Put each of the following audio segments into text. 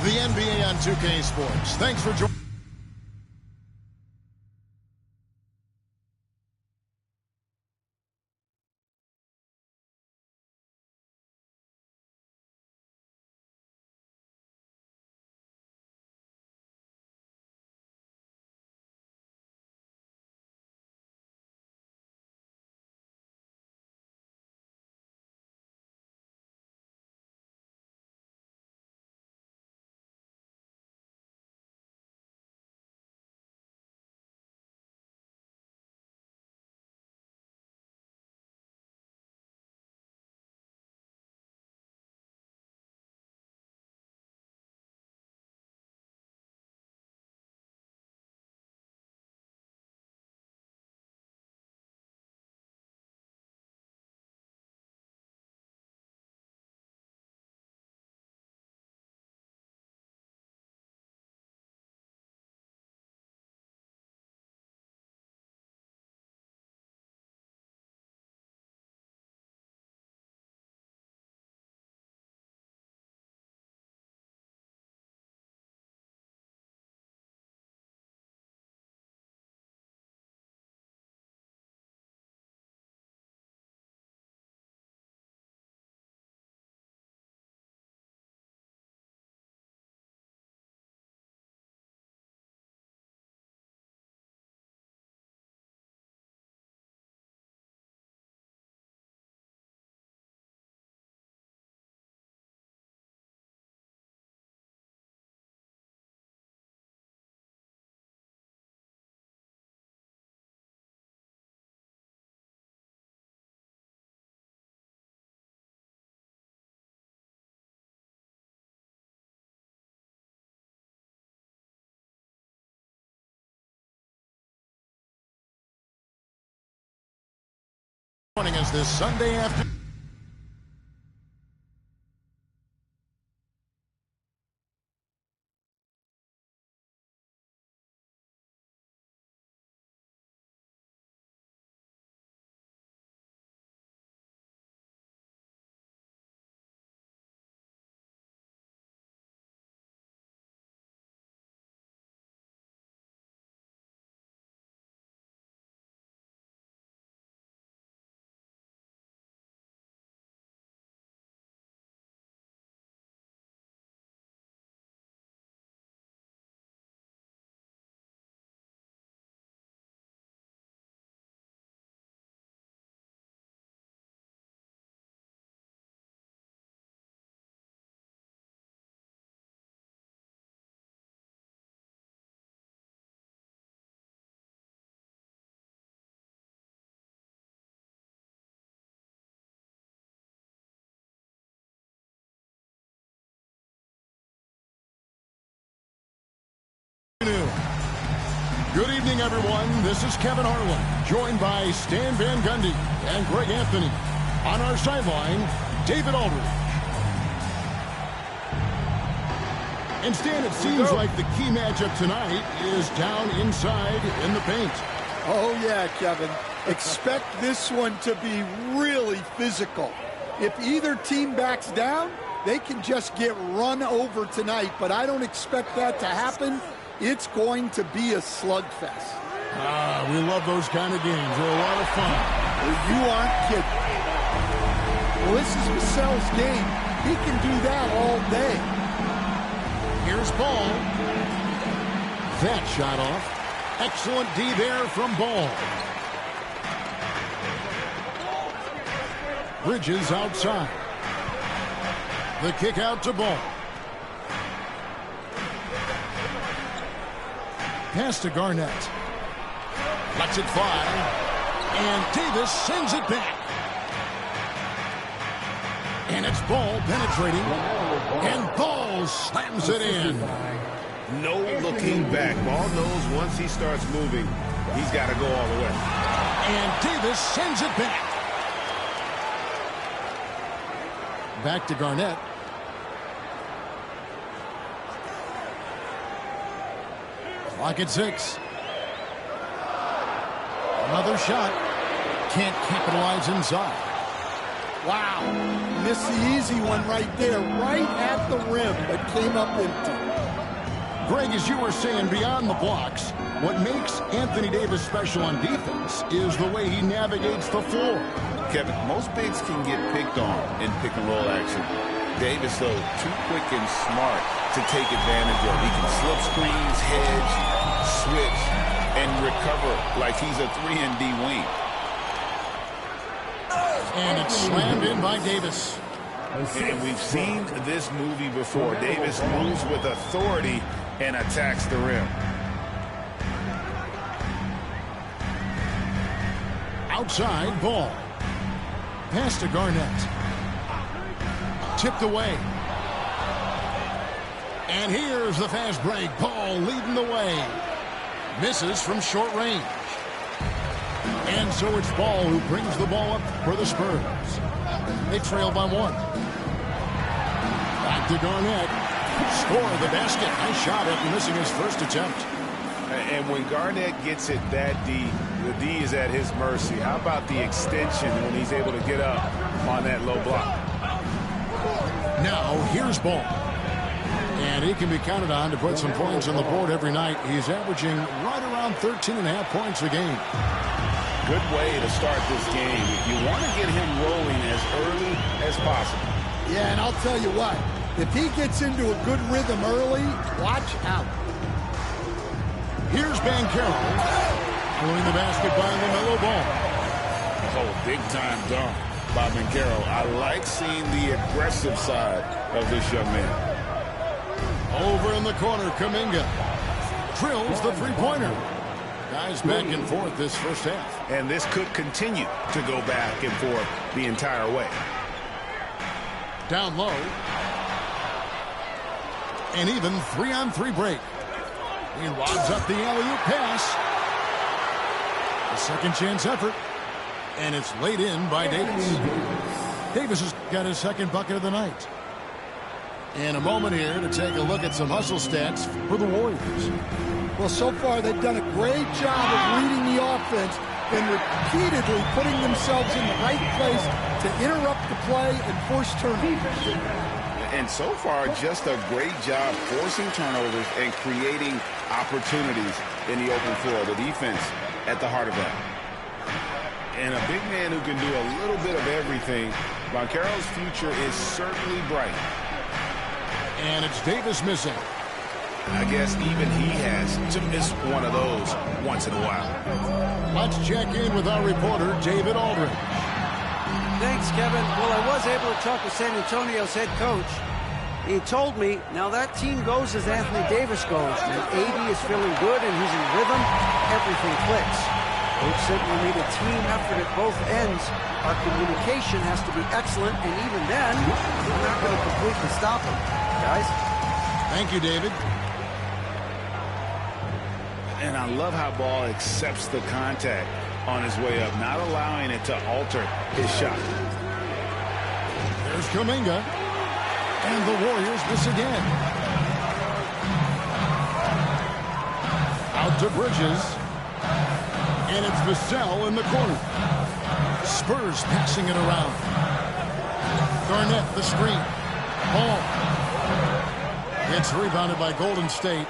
the NBA on 2K Sports. Thanks for joining. Joining us this Sunday afternoon. Good evening, everyone. This is Kevin Harlan, joined by Stan Van Gundy and Greg Anthony. On our sideline, David Aldridge. And Stan, it seems like the key matchup tonight is down inside in the paint. Oh, yeah, Kevin. Expect this one to be really physical. If either team backs down, they can just get run over tonight, but I don't expect that to happen. It's going to be a slugfest. We love those kind of games. They're a lot of fun. Well, you aren't kidding. Well, this is Vassell's game. He can do that all day. Here's Ball. That shot off. Excellent D there from Ball. Bridges outside. The kick out to Ball. Pass to Garnett. Lets it fly. And Davis sends it back. And it's Ball penetrating. And Ball slams it in. No looking back. Ball knows once he starts moving, he's got to go all the way. And Davis sends it back. Back to Garnett. Clock at 6. Another shot. Can't capitalize inside. Wow. missed the easy one right there, right at the rim, but came up empty. Greg, as you were saying, beyond the blocks, what makes Anthony Davis special on defense is the way he navigates the floor. Kevin, most bigs can get picked on in pick-and-roll action. Davis, though, too quick and smart to take advantage of. He can slip screens, hedge, switch, and recover like he's a 3-and-D wing. And it's slammed in by Davis. And we've seen this movie before. Davis moves with authority and attacks the rim. Outside ball. Pass to Garnett. Tipped away. And here's the fast break. Paul leading the way. Misses from short range. And so it's Ball who brings the ball up for the Spurs. They trail by 1. Back to Garnett. Score the basket. Nice shot after missing his first attempt. And when Garnett gets it that deep, the D is at his mercy. How about the extension when he's able to get up on that low block? Now here's Ball. And he can be counted on to put some points on the board every night. He's averaging right around 13.5 points a game. Good way to start this game. You want to get him rolling as early as possible. Yeah, and I'll tell you what, if he gets into a good rhythm early, watch out. Here's Banchero. Pulling the basket by LaMelo Ball. Oh, big-time dunk by Banchero. I like seeing the aggressive side of this young man. Over in the corner, Kuminga drills the three-pointer. Guys back and forth this first half. And this could continue to go back and forth the entire way. Down low. And even 3-on-3 break. He lobs up the alley-oop pass. A second chance effort. And it's laid in by Davis. Davis has got his second bucket of the night. In a moment here to take a look at some hustle stats for the Warriors. Well, so far they've done a great job of reading the offense and repeatedly putting themselves in the right place to interrupt the play and force turnovers. And so far, just a great job forcing turnovers and creating opportunities in the open floor. The defense at the heart of that. And a big man who can do a little bit of everything. Banchero's future is certainly bright. And it's Davis missing. I guess even he has to miss one of those once in a while. Let's check in with our reporter, David Aldridge. Thanks, Kevin. Well, I was able to talk to San Antonio's head coach. He told me, now that team goes as Anthony Davis goes. When AD is feeling good and he's in rhythm, everything clicks. Coach said we need a team effort at both ends. Our communication has to be excellent, and even then, we're not going to completely stop them. Guys? Thank you, David. And I love how Ball accepts the contact on his way up, not allowing it to alter his shot. There's Kuminga. And the Warriors miss again. Out to Bridges. And it's Vassell in the corner. Spurs passing it around. Garnett the screen. Ball. It's rebounded by Golden State.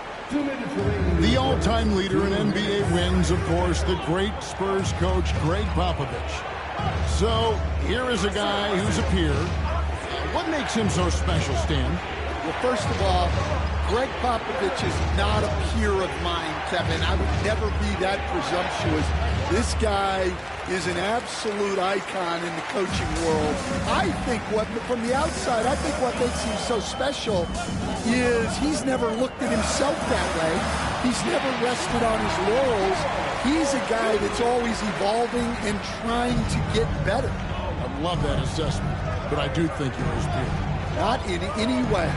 The all-time leader in NBA wins, of course, the great Spurs coach, Greg Popovich. So, here is a guy who's a peer. What makes him so special, Stan? Well, first of all, Greg Popovich is not a peer of mine, Kevin. I would never be that presumptuous. This guy is an absolute icon in the coaching world. I think from the outside, I think what makes him so special is he's never looked at himself that way. He's never rested on his laurels. He's a guy that's always evolving and trying to get better. I love that assessment, but I do think you're his peer. Not in any way.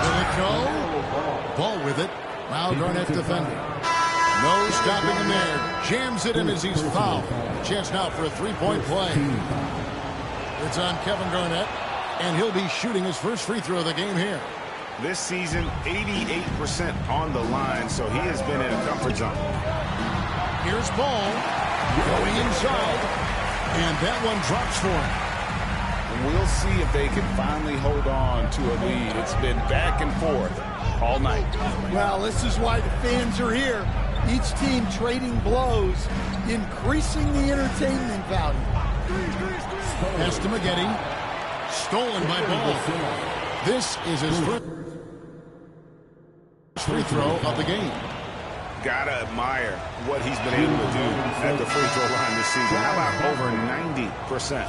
Will it go? Ball with it. Now Garnett defending. No stopping him there. Jams it in as he's fouled. Chance now for a three-point play. It's on Kevin Garnett, and he'll be shooting his first free throw of the game here. This season, 88% on the line, so he has been in a comfort zone. Here's Ball. Going inside. And that one drops for him. We'll see if they can finally hold on to a lead. It's been back and forth all night. Well, this is why the fans are here. Each team trading blows, increasing the entertainment value. Pass to Maggette. Stolen by Ball. This is his first free throw of the game. Gotta admire what he's been able to do at the free throw line this season. How about over 90%?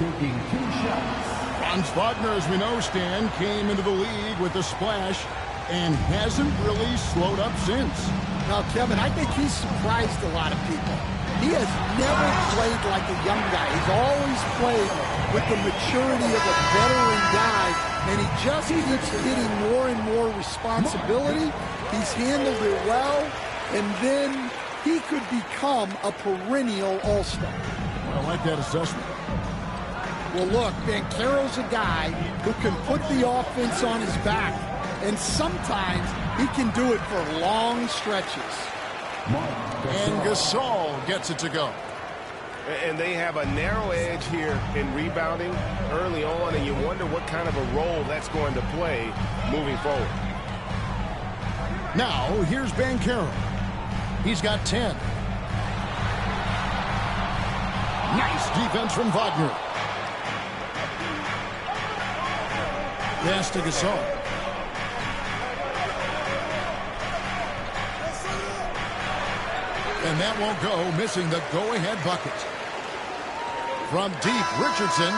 Franz Wagner, as we know, Stan, came into the league with a splash and hasn't really slowed up since. Now, Kevin, I think he's surprised a lot of people. He has never played like a young guy. He's always played with the maturity of a veteran guy, and he just keeps getting more and more responsibility. He's handled it well, and then he could become a perennial all-star. I like that assessment. Well, look, Banchero's a guy who can put the offense on his back, and sometimes he can do it for long stretches. And Gasol gets it to go. And they have a narrow edge here in rebounding early on, and you wonder what kind of a role that's going to play moving forward. Now, here's Banchero. He's got 10. Nice defense from Wagner. Pass to Gasol. And that won't go, missing the go-ahead bucket. From deep, Richardson.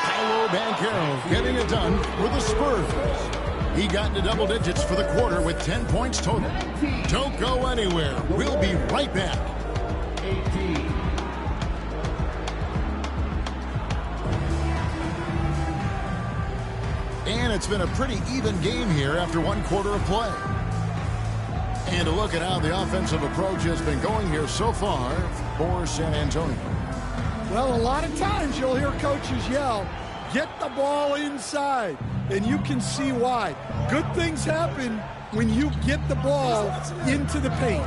Paolo Banchero getting it done for the Spurs. He got into double digits for the quarter with 10 points total. Don't go anywhere. We'll be right back. 18. And it's been a pretty even game here after one quarter of play. And a look at how the offensive approach has been going here so far for San Antonio. Well, a lot of times you'll hear coaches yell, get the ball inside. And you can see why. Good things happen when you get the ball into the paint.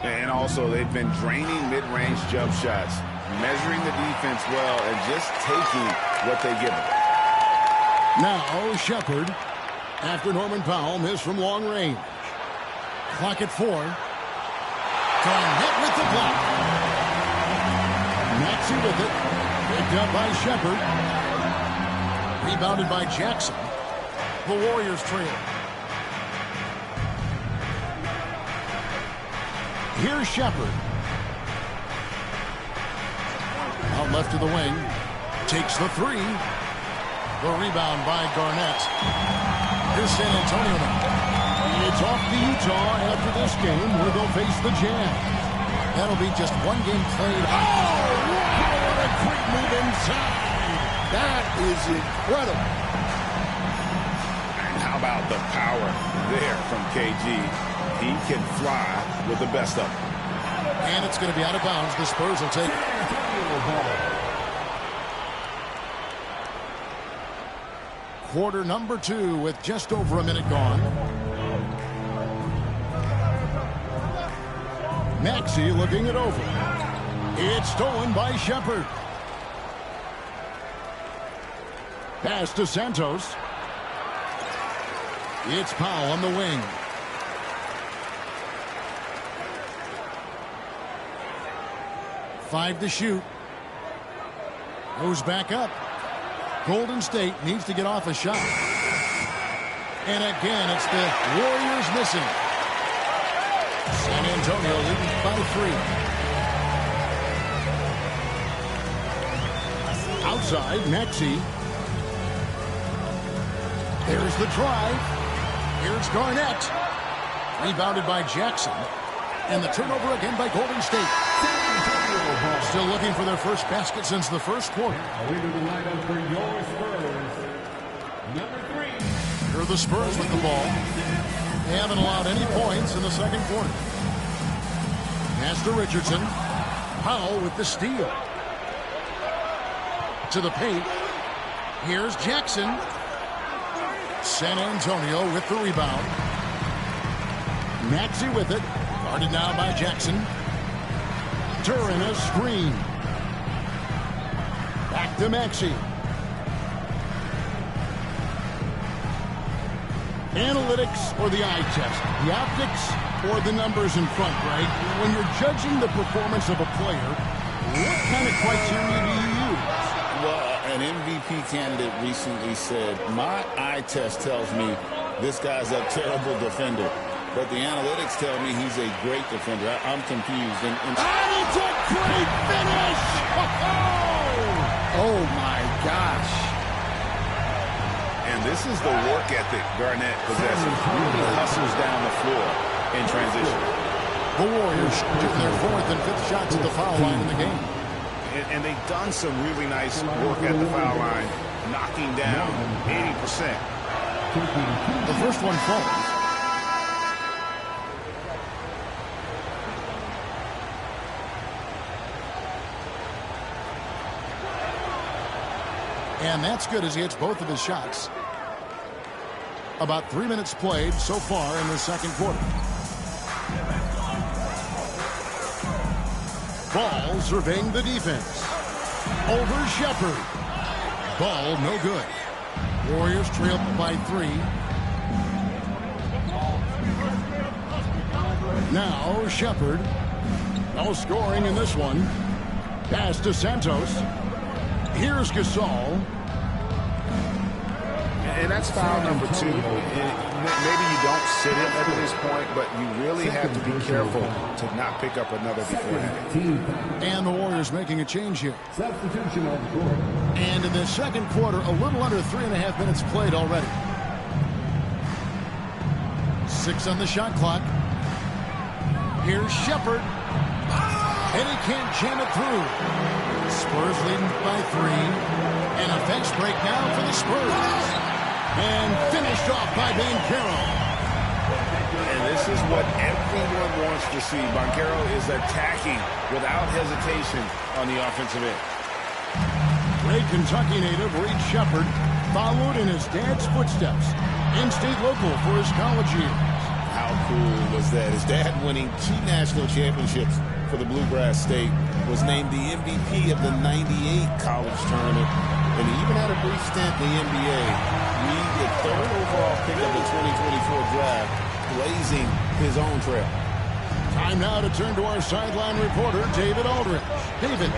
And also, they've been draining mid-range jump shots, measuring the defense well, and just taking what they give them. Now, Shepard, after Norman Powell missed from long range. Clock at 4. Garnett with the block. Maxey with it. Picked up by Shepard. Rebounded by Jackson. The Warriors trail. Here's Shepard. Out left to the wing. Takes the 3. The rebound by Garnett. Here's San Antonio now. It's off to Utah after this game where they'll face the Jazz. That'll be just one game played. Oh, wow, what a quick move inside. That is incredible. And how about the power there from KG? He can fly with the best of them. And it's going to be out of bounds. The Spurs will take it. Quarter number 2 with just over a minute gone. Maxey looking it over. It's stolen by Shepard. Pass to Santos. It's Powell on the wing. Five to shoot. Goes back up. Golden State needs to get off a shot. And again, it's the Warriors missing. San Antonio leading by 3. Outside, Maxey. There's the drive. Here's Garnett. Rebounded by Jackson. And the turnover again by Golden State. Still looking for their first basket since the first quarter. Here are the Spurs with the ball. They haven't allowed any points in the second quarter. Pass to Richardson. Powell with the steal. To the paint. Here's Jackson. San Antonio with the rebound. Maxey with it. Guarded now by Jackson. Turin a screen. Back to Maxey. Analytics or the eye test? The optics or the numbers in front, Greg? When you're judging the performance of a player, what kind of criteria do you use? Well, an MVP candidate recently said, my eye test tells me this guy's a terrible defender, but the analytics tell me he's a great defender. I'm confused. And it's a great finish! Oh, my gosh. And this is the work ethic Garnett possesses. He hustles down the floor in transition. The Warriors shooting their 4th and 5th shots at the foul line in the game. And they've done some really nice work at the foul line, knocking down 80%. The first one falls. And that's good as he hits both of his shots. About 3 minutes played so far in the second quarter. Ball surveying the defense. Over Shepherd. Ball no good. Warriors trail by 3. Now Shepherd. No scoring in this one. Pass to Santos. Here's Gasol. And that's foul number 2. Maybe you don't sit him at this point, but you really have to be careful to not pick up another beforehand. And the Warriors making a change here. Substitution on the court. And in the second quarter, a little under 3.5 minutes played already. 6 on the shot clock. Here's Shepherd. And he can't jam it through. Spurs leading by 3. And a fence break now for the Spurs. And finished off by Banchero. And this is what everyone wants to see. Banchero is attacking without hesitation on the offensive end. Great Kentucky native Reed Shepherd followed in his dad's footsteps. In-state local for his college years. How cool was that? His dad winning 2 national championships for the Bluegrass State, was named the MVP of the '98 college tournament, and he even had a brief stint in the NBA. Reed, the 3rd overall pick of the 2024 draft, blazing his own trail. Time now to turn to our sideline reporter, David Aldridge. David.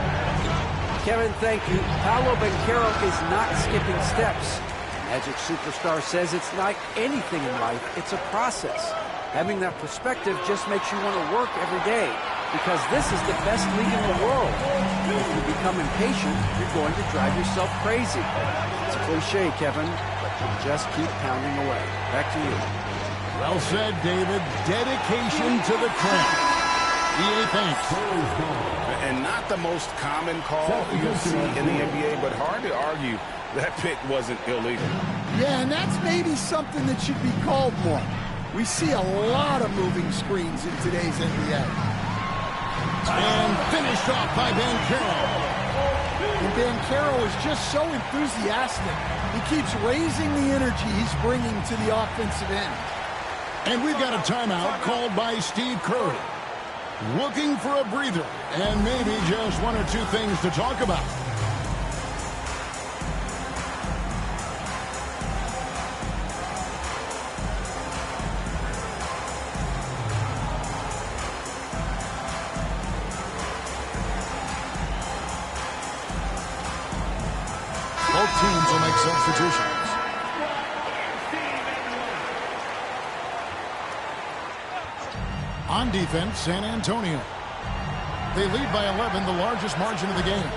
Kevin, thank you. Paolo Banchero is not skipping steps. Magic Superstar says it's like anything in life, it's a process. Having that perspective just makes you want to work every day, because this is the best league in the world. If you become impatient, you're going to drive yourself crazy. It's a cliche, Kevin, but you just keep pounding away. Back to you. Well said, David. Dedication to the craft. EA thanks. And not the most common call you'll see in the NBA, but hard to argue that pick wasn't illegal. Yeah, and that's maybe something that should be called more. We see a lot of moving screens in today's NBA. And finished off by Banchero. And Banchero is just so enthusiastic. He keeps raising the energy he's bringing to the offensive end. And we've got a timeout called by Steve Kerr. Looking for a breather and maybe just 1 or 2 things to talk about. Both teams will make substitutions. On defense, San Antonio. They lead by 11, the largest margin of the game.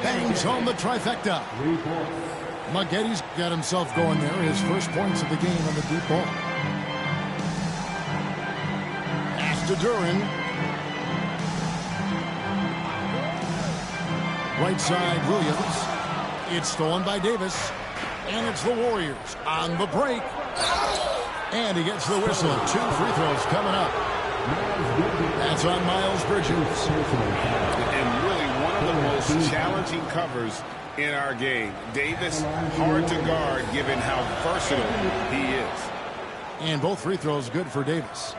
Bangs home the trifecta. Maggetti's got himself going there, his first points of the game on the deep ball. Pass to Duran. Right side, Williams. It's stolen by Davis. And it's the Warriors on the break. And he gets the whistle. 2 free throws coming up. That's on Miles Bridges. And really one of the most challenging covers in our game. Davis, hard to guard given how versatile he is. And both free throws good for Davis.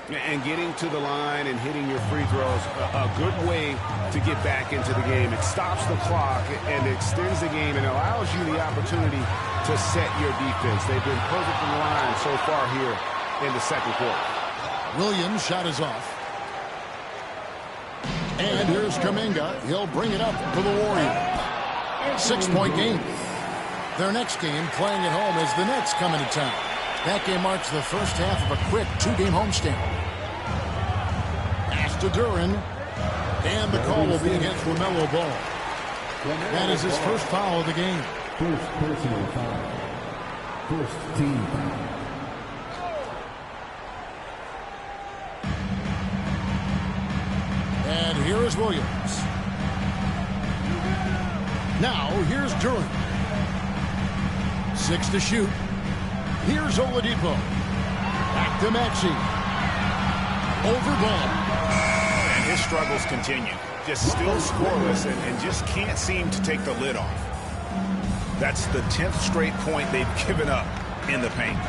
And getting to the line and hitting your free throws, a good way to get back into the game. It stops the clock and extends the game and allows you the opportunity to set your defense. They've been perfect from the line so far here in the second quarter. Williams' shot is off. And here's Kuminga. He'll bring it up for the Warriors. 6-point game. Their next game, playing at home, as the Nets come into town. That game marks the first half of a quick 2-game homestand. Pass to Duran. And the call will be against LaMelo Ball. That is his first foul of the game. First personal foul. First team foul. And here is Williams. Now, here's Duran. 6 to shoot. Here's Oladipo. Back to Maxey. Over Ball. And his struggles continue. Just still scoreless and just can't seem to take the lid off. That's the 10th straight point they've given up in the paint.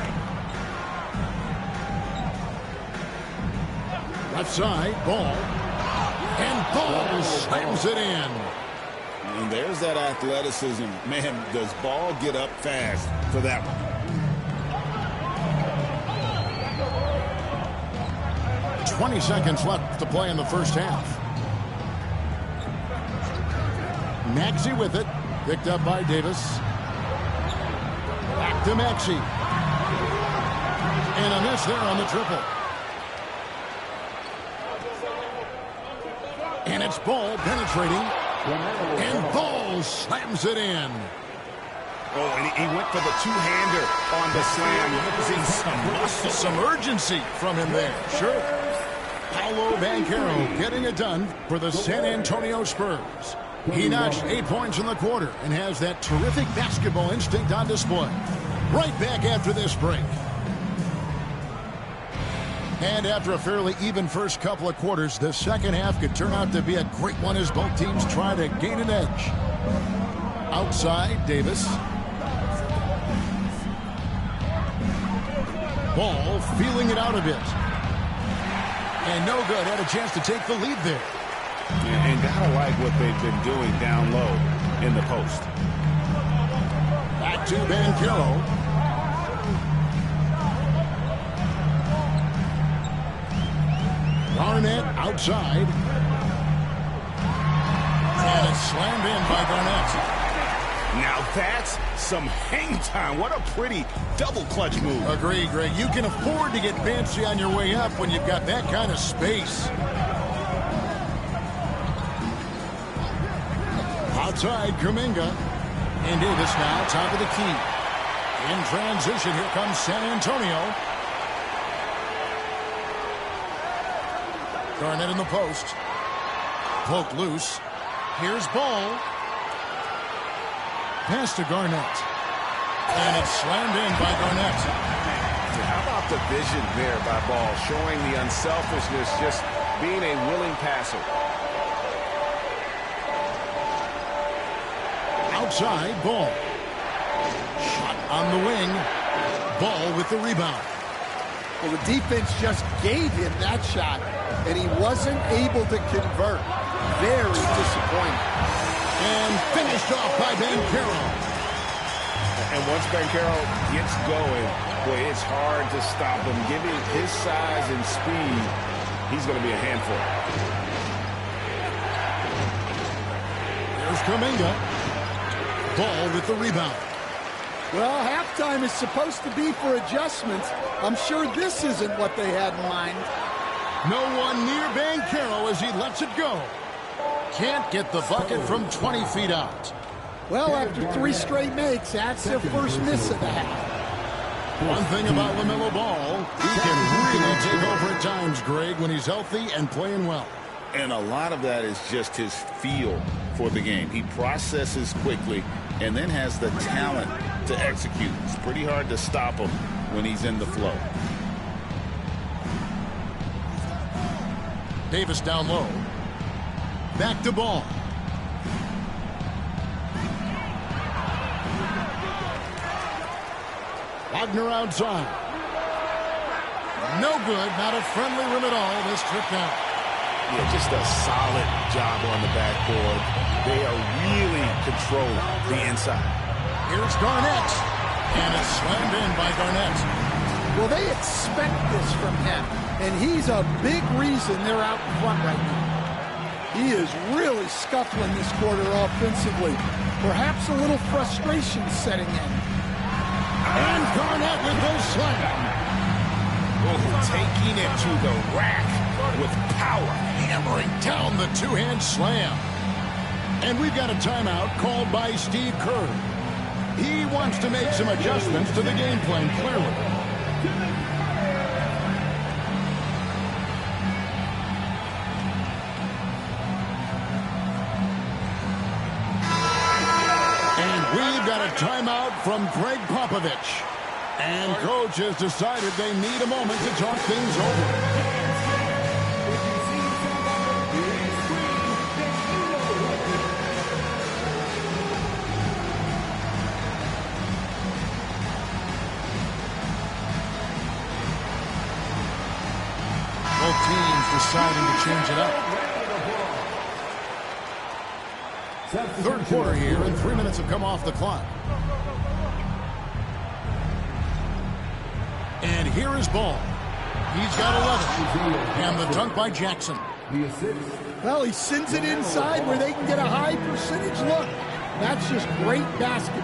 Left side, Ball. And Ball slams it in. And there's that athleticism. Man, does Ball get up fast for that one. 20 seconds left to play in the first half. Maxey with it. Picked up by Davis. Back to Maxey. And a miss there on the triple. And it's Ball penetrating. And Ball slams it in. Oh, and he went for the two-hander on the slam, using some muscle. Some urgency from him there. Sure. Paolo Banchero getting it done for the San Antonio Spurs. He notched 8 points in the quarter and has that terrific basketball instinct on display. Right back after this break. And after a fairly even first couple of quarters, the second half could turn out to be a great one as both teams try to gain an edge. Outside, Davis. Ball feeling it out a bit. And no good. Had a chance to take the lead there. And gotta like what they've been doing down low in the post. Back to Banchero. Garnett outside. And it's slammed in by Garnett. Now that's some hang time. What a pretty double clutch move. Agreed, Greg. You can afford to get fancy on your way up when you've got that kind of space. Outside, Kuminga. And Davis now, top of the key. In transition, here comes San Antonio. Garnett in the post. Poked loose. Here's Ball. Pass to Garnett. And it's slammed in by Garnett. How about the vision there by Ball, showing the unselfishness, just being a willing passer. Outside, Ball. Shot on the wing. Ball with the rebound. Well, the defense just gave him that shot, and he wasn't able to convert. Very disappointing. And finished off by Banchero. And once Banchero gets going, boy, it's hard to stop him. Given his size and speed, he's going to be a handful. There's Kuminga. Ball with the rebound. Well, halftime is supposed to be for adjustments. I'm sure this isn't what they had in mind. No one near Banchero as he lets it go. Can't get the bucket from 20 feet out. Well, after 3 straight makes, that's their first miss of the half. One thing about LaMelo Ball, he can really take over at times, Greg, when he's healthy and playing well. And a lot of that is just his feel for the game. He processes quickly and then has the talent to execute. It's pretty hard to stop him when he's in the flow. Davis down low. Back to Ball. Wagner outside. No good. Not a friendly rim at all this trip down. Yeah, just a solid job on the backboard. They are really controlling the inside. Here's Garnett. And it's slammed in by Garnett. Well, they expect this from him, and he's a big reason they're out in front right now. He is really scuffling this quarter offensively. Perhaps a little frustration setting in. And Garnett with the slam. Taking it to the rack with power. Hammering down the two-hand slam. And we've got a timeout called by Steve Kerr. He wants to make some adjustments to the game plan, clearly. And we've got a timeout from Greg Popovich. And coach has decided they need a moment to talk things over. Both teams deciding to change it up. Third quarter here, and 3 minutes have come off the clock. And here is Ball. He's got 11. And the dunk by Jackson. Well, he sends it inside where they can get a high percentage look. That's just great basketball.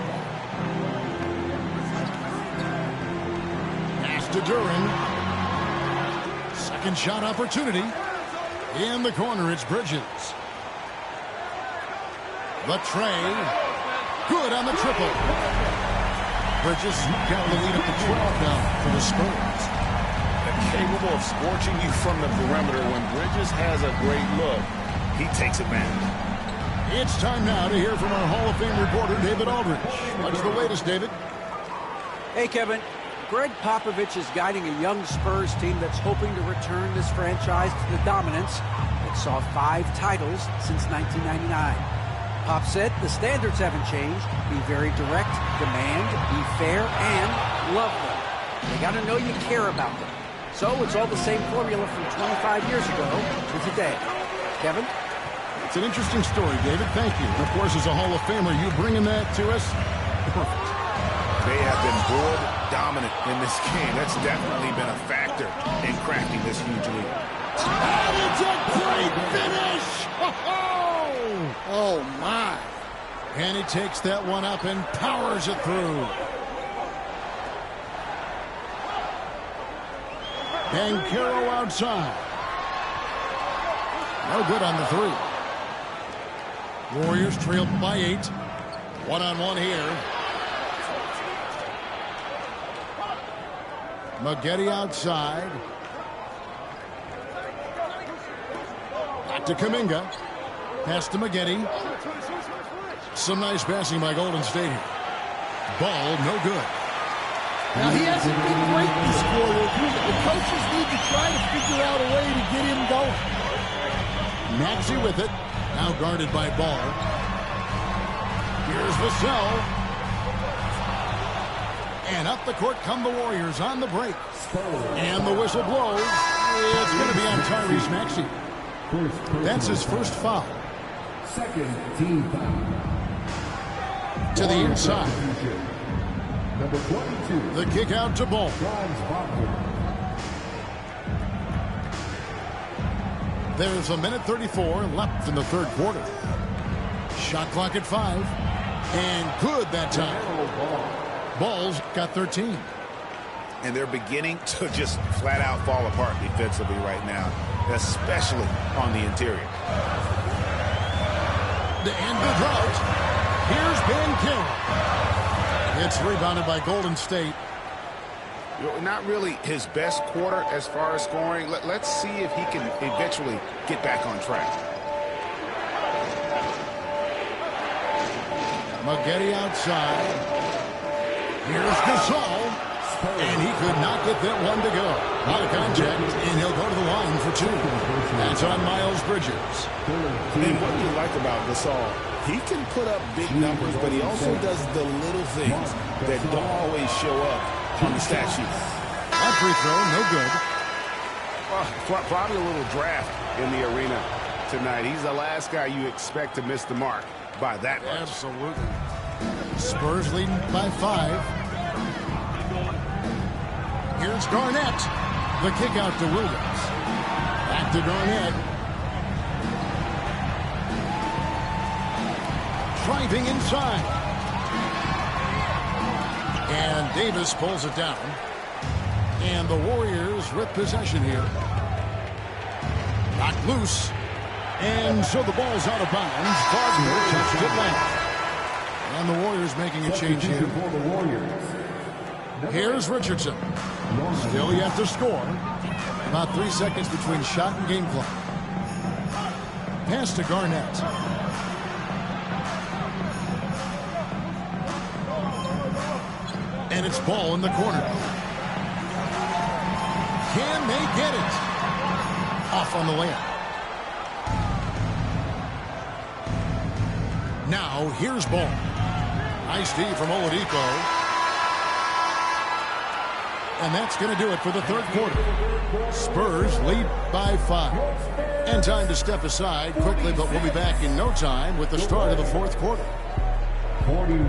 Pass to Duran. Second shot opportunity. In the corner, it's Bridges. The tray. Good on the triple. Bridges got the lead up to 12 now for the Spurs. Capable of scorching you from the perimeter. When Bridges has a great look, he takes advantage. It's time now to hear from our Hall of Fame reporter, David Aldridge. What's the latest, David? Hey, Kevin. Greg Popovich is guiding a young Spurs team that's hoping to return this franchise to the dominance that saw 5 titles since 1999. Pop said the standards haven't changed. Be very direct, demand, be fair, and love them. They got to know you care about them. So it's all the same formula from 25 years ago to today. Kevin? It's an interesting story, David. Thank you. And of course, as a Hall of Famer, you bringing that to us? Perfect. They have been board dominant in this game. That's definitely been a factor in cracking this huge lead. And it's a great finish! Oh, my. And he takes that one up and powers it through. Banchero outside. No good on the 3. Warriors trailed by 8. One-on-one here. Maggette outside. Back to Kuminga. Pass to Maggette. Some nice passing by Golden State here. Ball, no good. Now, he hasn't been great this quarter. The coaches need to try to figure out a way to get him going. Maxey with it. Now guarded by Ball. Here's Vassell. And up the court come the Warriors on the break. And the whistle blows. It's going to be on Tyrese Maxey. That's his first foul. Second team foul. To the inside. Number 22. The kick out to Ball. There's a minute 34 left in the third quarter. Shot clock at 5. And good that time. Ball's got 13. And they're beginning to just flat out fall apart defensively right now, especially on the interior. To end the drought, here's Banchero. It's rebounded by Golden State. Not really his best quarter as far as scoring. Let's see if he can eventually get back on track. Maggette outside. Here's Gasol. And he could not get that one to go. Out of contact, and he'll go to the line for 2. That's on Miles Bridges. And what do you like about Gasol? He can put up big numbers, but he also does the little things that don't always show up on the stat sheet. A free throw, no good. Probably a little draft in the arena tonight. He's the last guy you expect to miss the mark by that much. Absolutely. Spurs leading by 5. Here's Garnett. The kick out to Williams. Back to Garnett. Driving inside. And Davis pulls it down. And the Warriors with possession here. Knocked loose. And so the ball's out of bounds. Gardner touched it left. And the Warriors making a change here. Here's Richardson. Still yet to score. About 3 seconds between shot and game clock. Pass to Garnett. And it's ball in the corner. Can they get it? Off on the layup. Now here's ball. Nice D from Oladipo. And that's going to do it for the third quarter. Spurs lead by 5. And time to step aside quickly, but we'll be back in no time with the start of the fourth quarter. 41.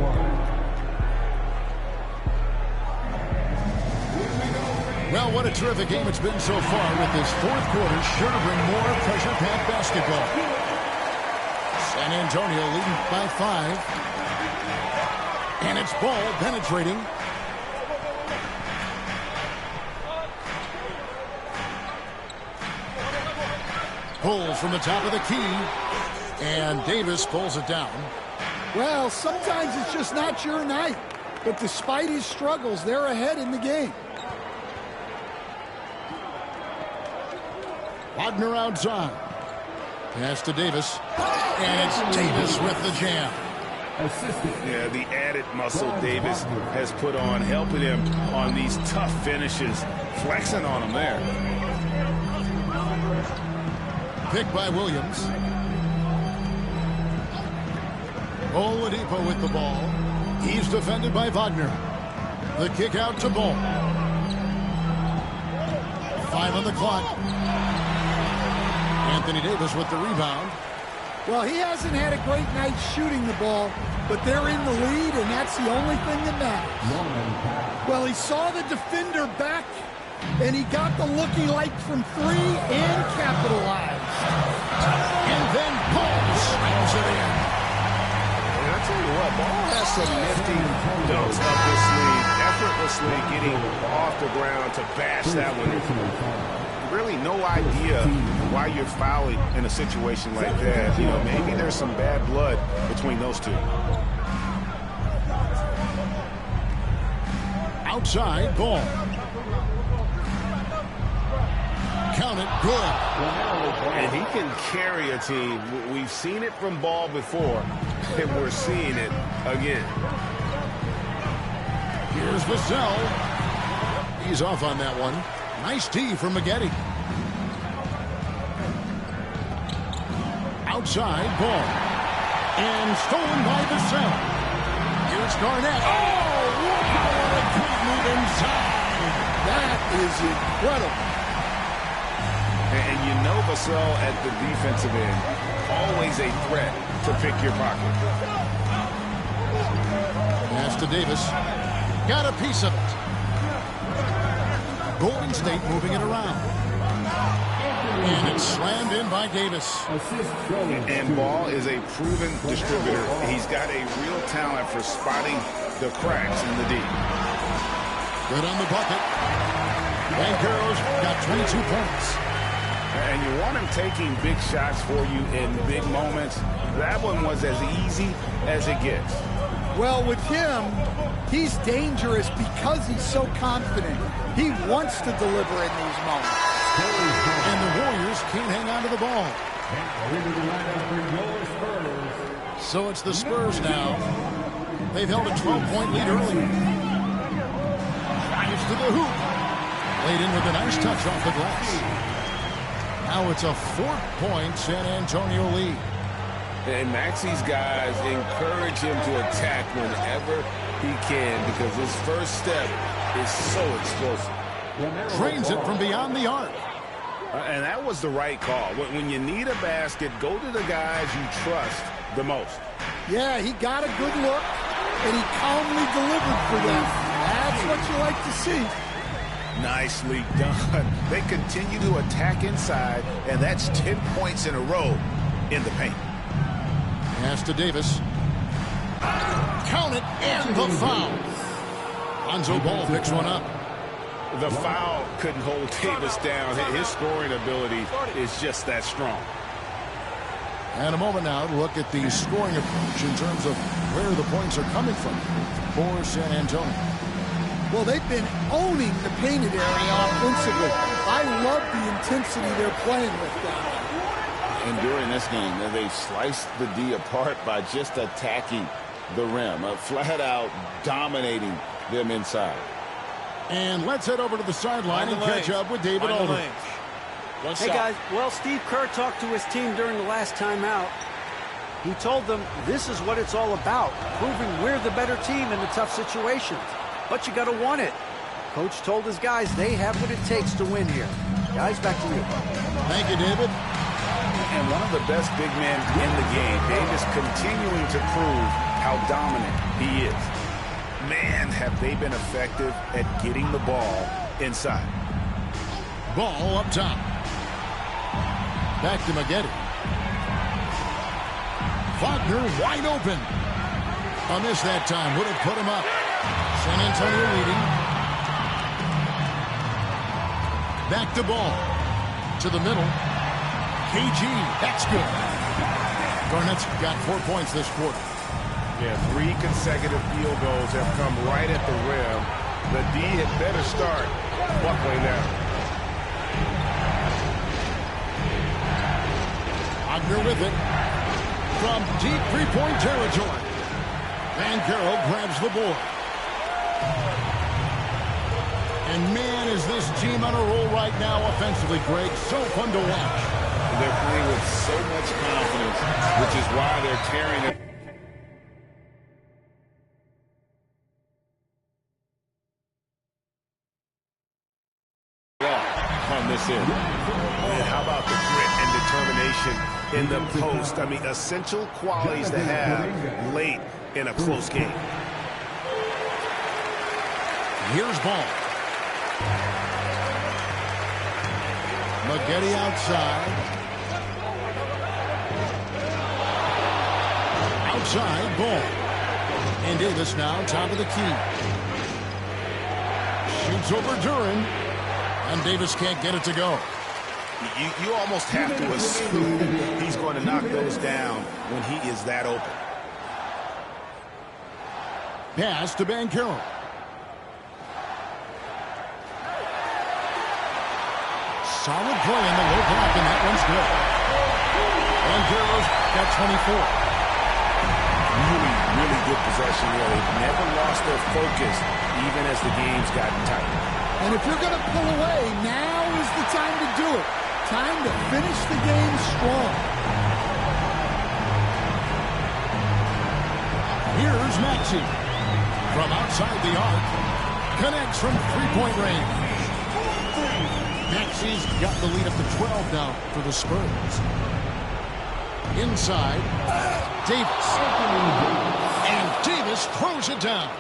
Well, what a terrific game it's been so far with this fourth quarter. Sure to bring more pressure-packed basketball. San Antonio leading by 5. And it's ball penetrating. Pulls from the top of the key. And Davis pulls it down. Well, sometimes it's just not your night. But despite his struggles, they're ahead in the game. Wagner outside. Pass to Davis. And it's Davis with the jam. Yeah, the added muscle Davis has put on, helping him on these tough finishes. Flexing on him there. Picked by Williams. Oladipo with the ball. He's defended by Wagner. The kick out to Ball. 5 on the clock. Anthony Davis with the rebound. Well, he hasn't had a great night shooting the ball, but they're in the lead, and that's the only thing that matters. Well, he saw the defender back, and he got the looky like from 3 and capitalized. And then Ball slams it in. And I tell you what, Ball has some nifty dunks up his sleeve, effortlessly getting off the ground to bash that one in. Really no idea why you're fouling in a situation like that. You know, maybe there's some bad blood between those two. Outside, Ball. Count it, good. And he can carry a team. We've seen it from Ball before, and we're seeing it again. Here's Vassell. He's off on that one. Nice tee from Maggette. Outside, Ball. And stolen by Vassell. Here's Garnett. Oh, wow, what a great move inside. That is incredible. And you know Vassell at the defensive end, always a threat to pick your pocket. Pass to Davis. Got a piece of it. Golden State moving it around. And it's slammed in by Davis. And Ball is a proven distributor. He's got a real talent for spotting the cracks in the D. Good on the bucket. Banchero's got 22 points. And you want him taking big shots for you in big moments. That one was as easy as it gets. Well, with him, he's dangerous because he's so confident. He wants to deliver in these moments. And the Warriors can't hang on to the ball. So it's the Spurs now. They've held a 12-point lead early. Drives to the hoop. Laid in with a nice touch off the glass. Now it's a 4-point San Antonio lead. And Maxey's guys encourage him to attack whenever he can because his first step is so explosive. Drains it from beyond the arc. And that was the right call. When you need a basket, go to the guys you trust the most. Yeah, he got a good look, and he calmly delivered for them. That's what you like to see. Nicely done. They continue to attack inside, and that's 10 points in a row in the paint. Pass to Davis. Count it, and the foul. Lonzo Ball picks one up. The foul couldn't hold Davis down. His scoring ability is just that strong. And a moment now to look at the scoring approach in terms of where the points are coming from for San Antonio. Well, they've been owning the painted area offensively. I love the intensity they're playing with down there. And during this game, they've sliced the D apart by just attacking the rim, flat out dominating them inside. And let's head over to the sideline and catch up with David Aldridge. Hey, guys. Well, Steve Kerr talked to his team during the last timeout. He told them this is what it's all about, proving we're the better team in the tough situations. But you got to want it. Coach told his guys they have what it takes to win here. Guys, back to you. Thank you, David. And one of the best big men in the game, Davis, continuing to prove how dominant he is. Man, have they been effective at getting the ball inside. Ball up top. Back to Maggette. Wagner wide open. A miss that time would have put him up. San Antonio leading. Back to Ball. To the middle. KG. That's good. Garnett's got 4 points this quarter. Yeah, 3 consecutive field goals have come right at the rim. The D had better start buckling down. Wagner with it. From deep three-point territory. Banchero grabs the board. And man, is this team on a roll right now offensively, Greg. So fun to watch. They're playing with so much confidence, which is why they're tearing it. And how about the grit and determination in the post? I mean, essential qualities to have late in a close game. Here's Ball. Maggette outside. Outside, Ball. And Davis now top of the key. Shoots over Duran. And Davis can't get it to go. You almost have to assume he's going to knock those down when he is that open. Pass to Banchero. Solid play in the low block, and that one's good. Banchero's got 24. Really good possession there. They've never lost their focus, even as the game's gotten tight. And if you're going to pull away, now is the time to do it. Time to finish the game strong. Here's Maxey. From outside the arc. Connects from three-point range. Maxey's got the lead up to 12 now for the Spurs. Inside. Davis. And Davis throws it down.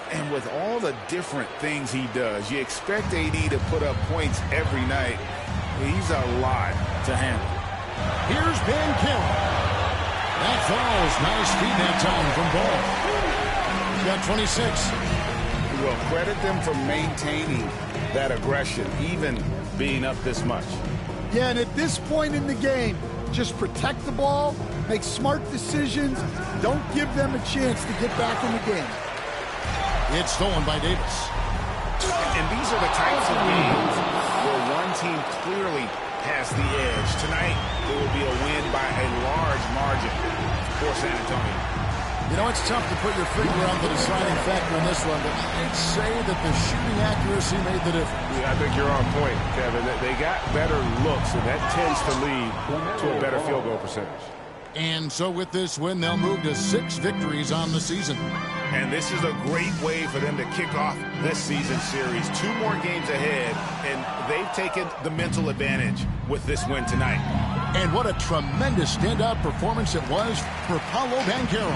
And with all the different things he does, you expect AD to put up points every night. He's a lot to handle. Here's Banchero. That falls. Nice feed that time from Ball. He's got 26. Well, credit them for maintaining that aggression, even being up this much. Yeah, and at this point in the game, just protect the ball, make smart decisions, don't give them a chance to get back in the game. It's stolen by Davis. And these are the types of games where one team clearly has the edge. Tonight, it will be a win by a large margin for San Antonio. You know, it's tough to put your finger on the deciding factor in this one, but I'd say that the shooting accuracy made the difference. Yeah, I think you're on point, Kevin. They got better looks, and that tends to lead to a better field goal percentage. And so with this win, they'll move to 6 victories on the season. And this is a great way for them to kick off this season series. 2 more games ahead, and they've taken the mental advantage with this win tonight. And what a tremendous standout performance it was for Paolo Banchero.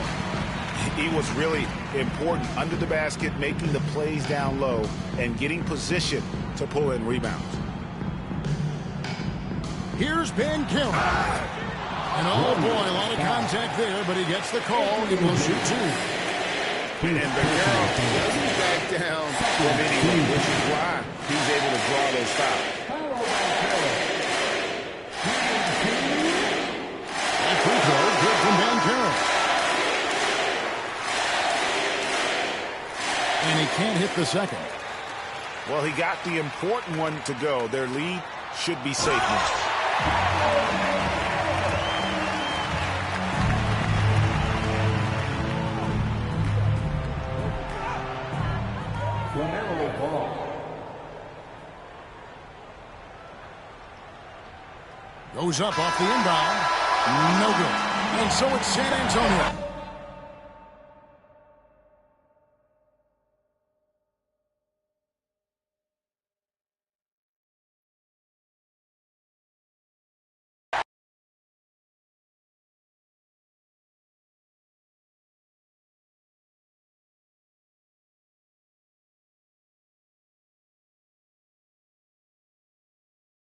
He was really important under the basket, making the plays down low and getting position to pull in rebounds. Here's Banchero. And oh boy, a lot of contact there, but he gets the call. It will shoot 2. And Banchero doesn't back down from anyone, which is why he's able to draw those fouls. That free throw good from Banchero. And he can't hit the second. Well, he got the important one to go. Their lead should be safe now. Goes up off the inbound. No good. And so it's San Antonio.